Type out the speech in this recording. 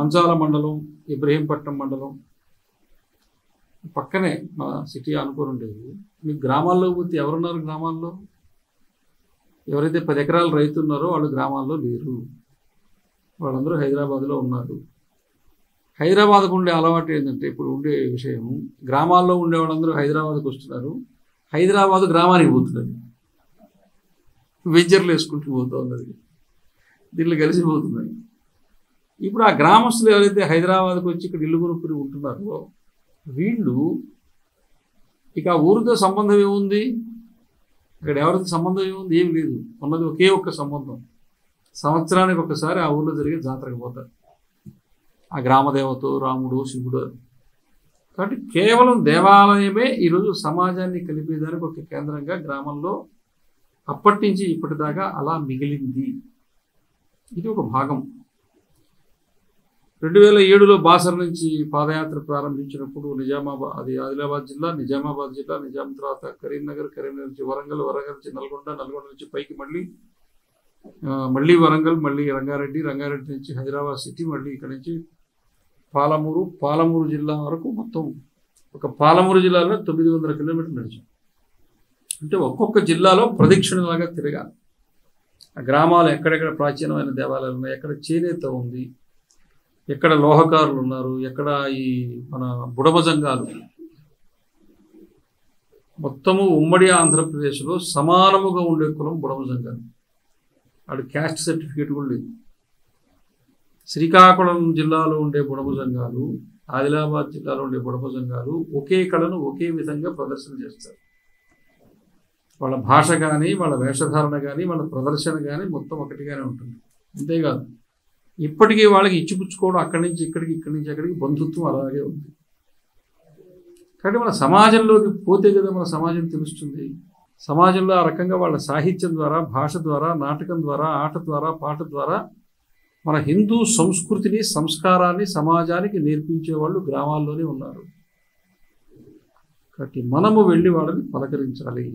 మంచాల మండలం, ఇబ్రహీంపట్నం మండలం పక్కనే మన సిటీ అనుకోని ఉండేది. మీకు గ్రామాల్లో పోతే ఎవరున్నారు? గ్రామాల్లో ఎవరైతే 10 ఎకరాల రైతు ఉన్నారో వాళ్ళు గ్రామాల్లో లేరు. వాళ్ళందరూ హైదరాబాద్లో ఉన్నారు. హైదరాబాద్కు ఉండే అలవాటు ఏంటంటే, ఇప్పుడు ఉండే విషయం, గ్రామాల్లో ఉండే వాళ్ళందరూ హైదరాబాద్కు వస్తున్నారు, హైదరాబాద్ గ్రామానికి పోతున్నది, వెంచర్లు వేసుకుంటూ పోతూ ఉన్నది, దీనిలో కలిసిపోతున్నాయి. ఇప్పుడు ఆ గ్రామస్తులు ఎవరైతే హైదరాబాద్కు వచ్చి ఇక్కడ ఇల్లు కొనుక్కుని ఉంటున్నారో వీళ్ళు ఇక ఊరితో సంబంధం ఏముంది? ఇక్కడ ఎవరితో సంబంధం ఏముంది? ఏం లేదు. ఉన్నది ఒకే ఒక్క సంబంధం, సంవత్సరానికి ఒకసారి ఆ ఊళ్ళో జరిగే జాతరకు పోతారు. ఆ గ్రామదేవత రాముడు, శివుడు. కాబట్టి కేవలం దేవాలయమే ఈరోజు సమాజాన్ని కలిపేదానికి ఒక కేంద్రంగా గ్రామంలో అప్పటి నుంచి ఇప్పటిదాకా అలా మిగిలింది. ఇది ఒక భాగం. 2007లో బాసర నుంచి పాదయాత్ర ప్రారంభించినప్పుడు ఆదిలాబాద్ జిల్లా, నిజామాబాద్ జిల్లా, నిజాం తర్వాత కరీంనగర్ నుంచి వరంగల్ నుంచి నల్గొండ నుంచి పైకి మళ్ళీ వరంగల్, మళ్ళీ రంగారెడ్డి నుంచి హైదరాబాద్ సిటీ, మళ్ళీ ఇక్కడ నుంచి పాలమూరు జిల్లా వరకు మొత్తం ఒక పాలమూరు జిల్లాలో 900 కిలోమీటర్లు నడిచాం. అంటే ఒక్కొక్క జిల్లాలో ప్రదక్షిణలాగా తిరగాలి. ఆ గ్రామాలు ఎక్కడెక్కడ ప్రాచీనమైన దేవాలయాలు ఉన్నాయి, ఎక్కడ చేనేత ఉంది, ఎక్కడ లోహకారులు ఉన్నారు, ఎక్కడ ఈ మన బుడమ సంఘాలు, మొత్తము ఉమ్మడి ఆంధ్రప్రదేశ్లో సమానముగా ఉండే కులం బుడమ సంఘాలు. వాడు క్యాస్ట్ సర్టిఫికేట్ కూడా లేదు. శ్రీకాకుళం జిల్లాలో ఉండే బుడమ సంఘాలు, ఆదిలాబాద్ జిల్లాలో ఉండే బుడమ సంఘాలు ఒకే కళను ఒకే విధంగా ప్రదర్శన చేస్తారు. వాళ్ళ భాష కానీ, వాళ్ళ వేషధారణ కానీ, వాళ్ళ ప్రదర్శన కానీ మొత్తం ఒకటిగానే ఉంటుంది. అంతేకాదు ఇప్పటికీ వాళ్ళకి ఇచ్చిపుచ్చుకోవడం అక్కడి నుంచి ఇక్కడికి, ఇక్కడి నుంచి అక్కడికి బంధుత్వం అలాగే ఉంది. కాబట్టి మన సమాజంలోకి పోతే కదా మన సమాజం తెలుస్తుంది. సమాజంలో ఆ రకంగా వాళ్ళ సాహిత్యం ద్వారా, భాష ద్వారా, నాటకం ద్వారా, ఆట ద్వారా, పాట ద్వారా మన హిందూ సంస్కృతిని, సంస్కారాన్ని సమాజానికి నేర్పించే వాళ్ళు గ్రామాల్లోనే ఉన్నారు. కాబట్టి మనము వెళ్ళి వాళ్ళని పలకరించాలి.